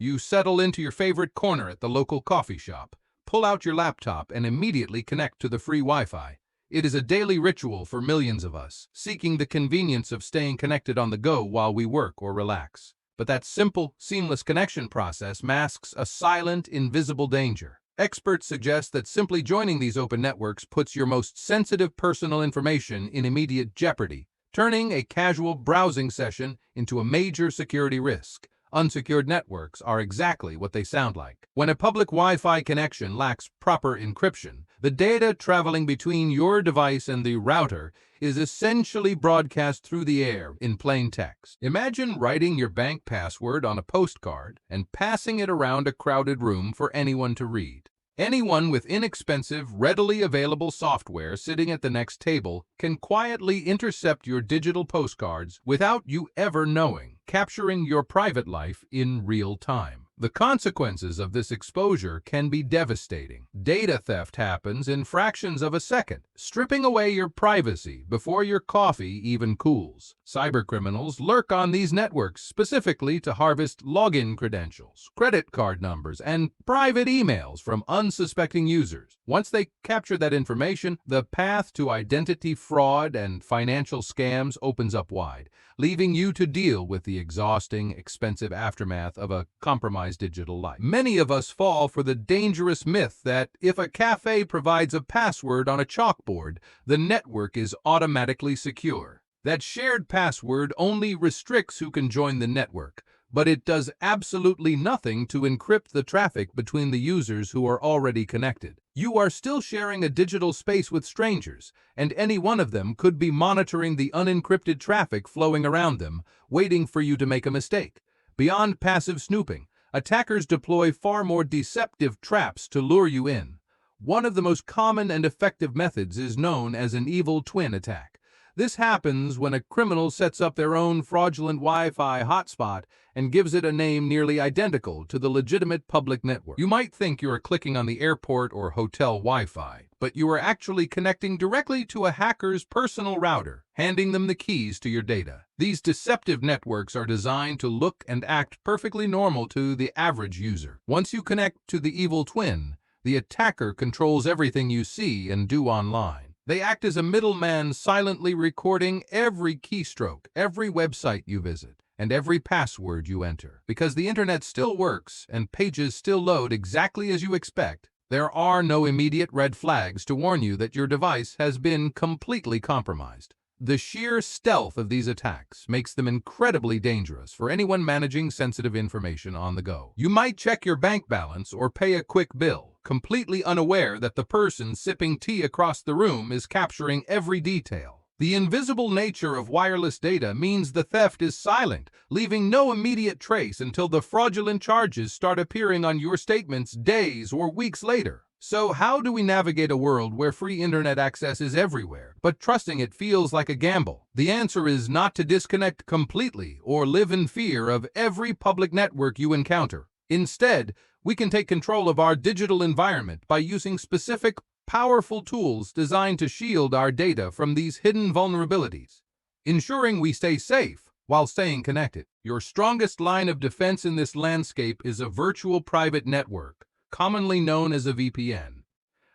You settle into your favorite corner at the local coffee shop, pull out your laptop, and immediately connect to the free Wi-Fi. It is a daily ritual for millions of us, seeking the convenience of staying connected on the go while we work or relax. But that simple, seamless connection process masks a silent, invisible danger. Experts suggest that simply joining these open networks puts your most sensitive personal information in immediate jeopardy, turning a casual browsing session into a major security risk. Unsecured networks are exactly what they sound like. When a public Wi-Fi connection lacks proper encryption, the data traveling between your device and the router is essentially broadcast through the air in plain text. Imagine writing your bank password on a postcard and passing it around a crowded room for anyone to read. Anyone with inexpensive, readily available software sitting at the next table can quietly intercept your digital postcards without you ever knowing, capturing your private life in real time. The consequences of this exposure can be devastating. Data theft happens in fractions of a second, stripping away your privacy before your coffee even cools. Cybercriminals lurk on these networks specifically to harvest login credentials, credit card numbers, and private emails from unsuspecting users. Once they capture that information, the path to identity fraud and financial scams opens up wide, leaving you to deal with the exhausting, expensive aftermath of a compromised digital life. Many of us fall for the dangerous myth that if a cafe provides a password on a chalkboard, the network is automatically secure. That shared password only restricts who can join the network, but it does absolutely nothing to encrypt the traffic between the users who are already connected. You are still sharing a digital space with strangers, and any one of them could be monitoring the unencrypted traffic flowing around them, waiting for you to make a mistake. Beyond passive snooping, attackers deploy far more deceptive traps to lure you in. One of the most common and effective methods is known as an evil twin attack. This happens when a criminal sets up their own fraudulent Wi-Fi hotspot and gives it a name nearly identical to the legitimate public network. You might think you are clicking on the airport or hotel Wi-Fi, but you are actually connecting directly to a hacker's personal router, handing them the keys to your data. These deceptive networks are designed to look and act perfectly normal to the average user. Once you connect to the evil twin, the attacker controls everything you see and do online. They act as a middleman, silently recording every keystroke, every website you visit, and every password you enter. Because the internet still works and pages still load exactly as you expect, there are no immediate red flags to warn you that your device has been completely compromised. The sheer stealth of these attacks makes them incredibly dangerous for anyone managing sensitive information on the go. You might check your bank balance or pay a quick bill, completely unaware that the person sipping tea across the room is capturing every detail. The invisible nature of wireless data means the theft is silent, leaving no immediate trace until the fraudulent charges start appearing on your statements days or weeks later. So how do we navigate a world where free internet access is everywhere, but trusting it feels like a gamble? The answer is not to disconnect completely or live in fear of every public network you encounter. Instead, we can take control of our digital environment by using specific, powerful tools designed to shield our data from these hidden vulnerabilities, ensuring we stay safe while staying connected. Your strongest line of defense in this landscape is a virtual private network, commonly known as a VPN.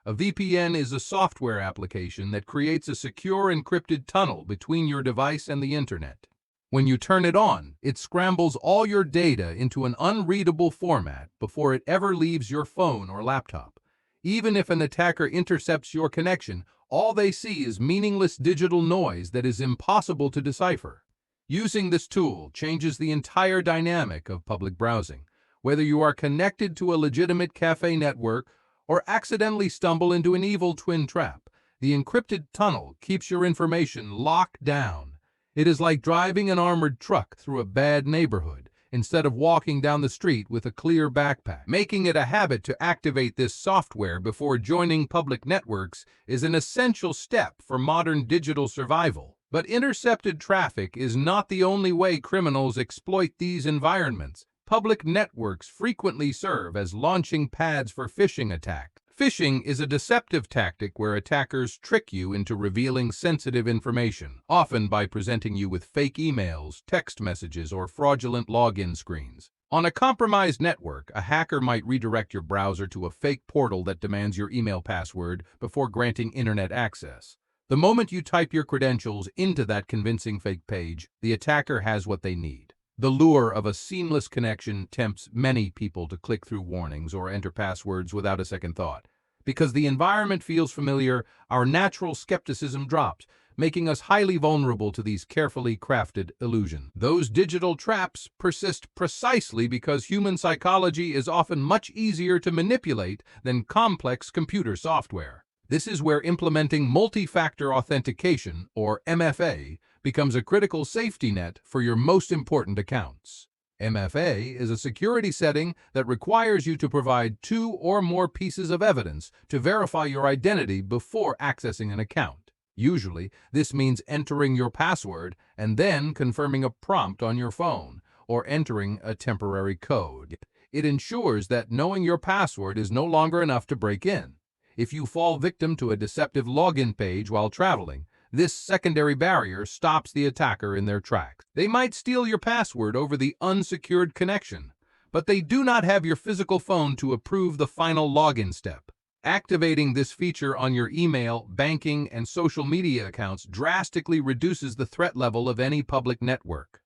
A VPN is a software application that creates a secure encrypted tunnel between your device and the internet. When you turn it on, it scrambles all your data into an unreadable format before it ever leaves your phone or laptop. Even if an attacker intercepts your connection, all they see is meaningless digital noise that is impossible to decipher. Using this tool changes the entire dynamic of public browsing. Whether you are connected to a legitimate cafe network or accidentally stumble into an evil twin trap, the encrypted tunnel keeps your information locked down. It is like driving an armored truck through a bad neighborhood instead of walking down the street with a clear backpack. Making it a habit to activate this software before joining public networks is an essential step for modern digital survival. But intercepted traffic is not the only way criminals exploit these environments. Public networks frequently serve as launching pads for phishing attacks. Phishing is a deceptive tactic where attackers trick you into revealing sensitive information, often by presenting you with fake emails, text messages, or fraudulent login screens. On a compromised network, a hacker might redirect your browser to a fake portal that demands your email password before granting internet access. The moment you type your credentials into that convincing fake page, the attacker has what they need. The lure of a seamless connection tempts many people to click through warnings or enter passwords without a second thought. Because the environment feels familiar, our natural skepticism drops, making us highly vulnerable to these carefully crafted illusions. Those digital traps persist precisely because human psychology is often much easier to manipulate than complex computer software. This is where implementing multi-factor authentication, or MFA, becomes a critical safety net for your most important accounts. MFA is a security setting that requires you to provide 2 or more pieces of evidence to verify your identity before accessing an account. Usually, this means entering your password and then confirming a prompt on your phone or entering a temporary code. It ensures that knowing your password is no longer enough to break in. If you fall victim to a deceptive login page while traveling, this secondary barrier stops the attacker in their tracks. They might steal your password over the unsecured connection, but they do not have your physical phone to approve the final login step. Activating this feature on your email, banking, and social media accounts drastically reduces the threat level of any public network,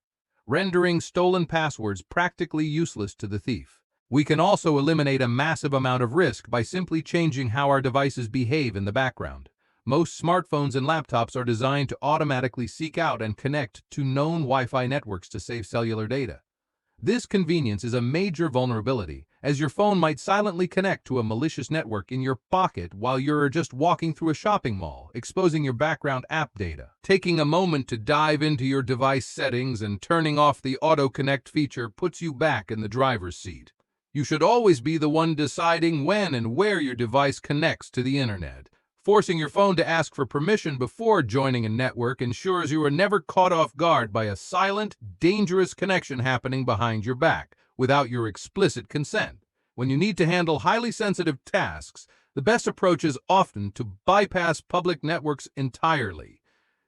rendering stolen passwords practically useless to the thief. We can also eliminate a massive amount of risk by simply changing how our devices behave in the background. Most smartphones and laptops are designed to automatically seek out and connect to known Wi-Fi networks to save cellular data. This convenience is a major vulnerability, as your phone might silently connect to a malicious network in your pocket while you're just walking through a shopping mall, exposing your background app data. Taking a moment to dive into your device settings and turning off the auto connect feature puts you back in the driver's seat. You should always be the one deciding when and where your device connects to the internet. Forcing your phone to ask for permission before joining a network ensures you are never caught off guard by a silent, dangerous connection happening behind your back without your explicit consent. When you need to handle highly sensitive tasks, the best approach is often to bypass public networks entirely.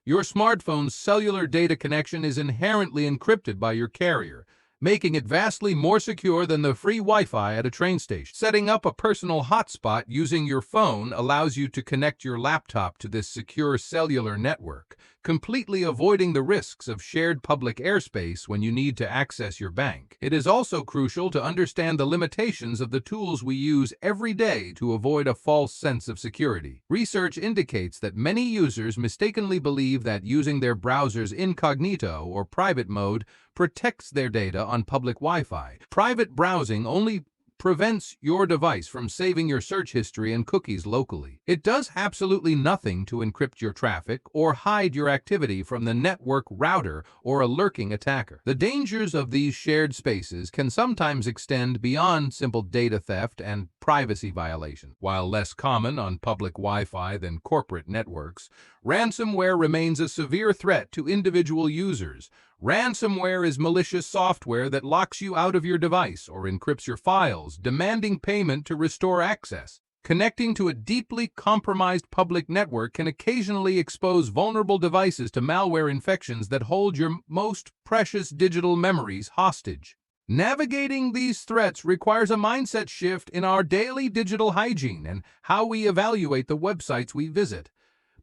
Your smartphone's cellular data connection is inherently encrypted by your carrier, making it vastly more secure than the free Wi-Fi at a train station. Setting up a personal hotspot using your phone allows you to connect your laptop to this secure cellular network, completely avoiding the risks of shared public airspace when you need to access your bank. It is also crucial to understand the limitations of the tools we use every day to avoid a false sense of security. Research indicates that many users mistakenly believe that using their browser's incognito or private mode protects their data on public Wi-Fi. Private browsing only prevents your device from saving your search history and cookies locally. It does absolutely nothing to encrypt your traffic or hide your activity from the network router or a lurking attacker. The dangers of these shared spaces can sometimes extend beyond simple data theft and privacy violation. While less common on public Wi-Fi than corporate networks, ransomware remains a severe threat to individual users. Ransomware is malicious software that locks you out of your device or encrypts your files, demanding payment to restore access. Connecting to a deeply compromised public network can occasionally expose vulnerable devices to malware infections that hold your most precious digital memories hostage. Navigating these threats requires a mindset shift in our daily digital hygiene and how we evaluate the websites we visit.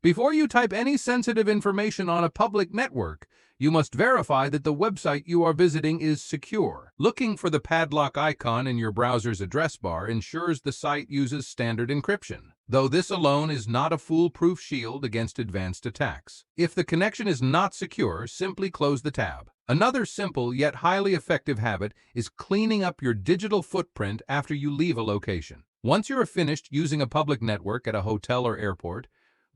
Before you type any sensitive information on a public network, you must verify that the website you are visiting is secure. Looking for the padlock icon in your browser's address bar ensures the site uses standard encryption, though this alone is not a foolproof shield against advanced attacks. If the connection is not secure, simply close the tab. Another simple yet highly effective habit is cleaning up your digital footprint after you leave a location. Once you are finished using a public network at a hotel or airport,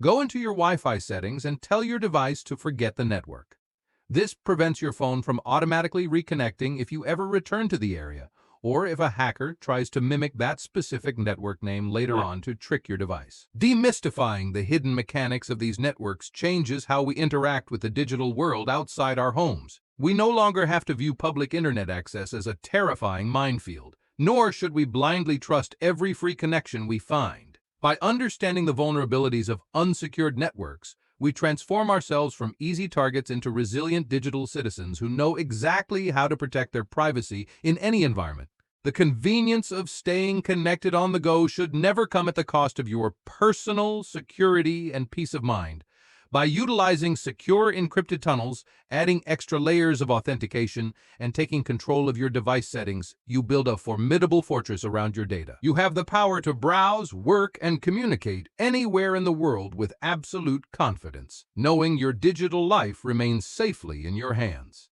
go into your Wi-Fi settings and tell your device to forget the network. This prevents your phone from automatically reconnecting if you ever return to the area, or if a hacker tries to mimic that specific network name later on to trick your device. Demystifying the hidden mechanics of these networks changes how we interact with the digital world outside our homes. We no longer have to view public internet access as a terrifying minefield, nor should we blindly trust every free connection we find. By understanding the vulnerabilities of unsecured networks, we transform ourselves from easy targets into resilient digital citizens who know exactly how to protect their privacy in any environment. The convenience of staying connected on the go should never come at the cost of your personal security and peace of mind. By utilizing secure encrypted tunnels, adding extra layers of authentication, and taking control of your device settings, you build a formidable fortress around your data. You have the power to browse, work, and communicate anywhere in the world with absolute confidence, knowing your digital life remains safely in your hands.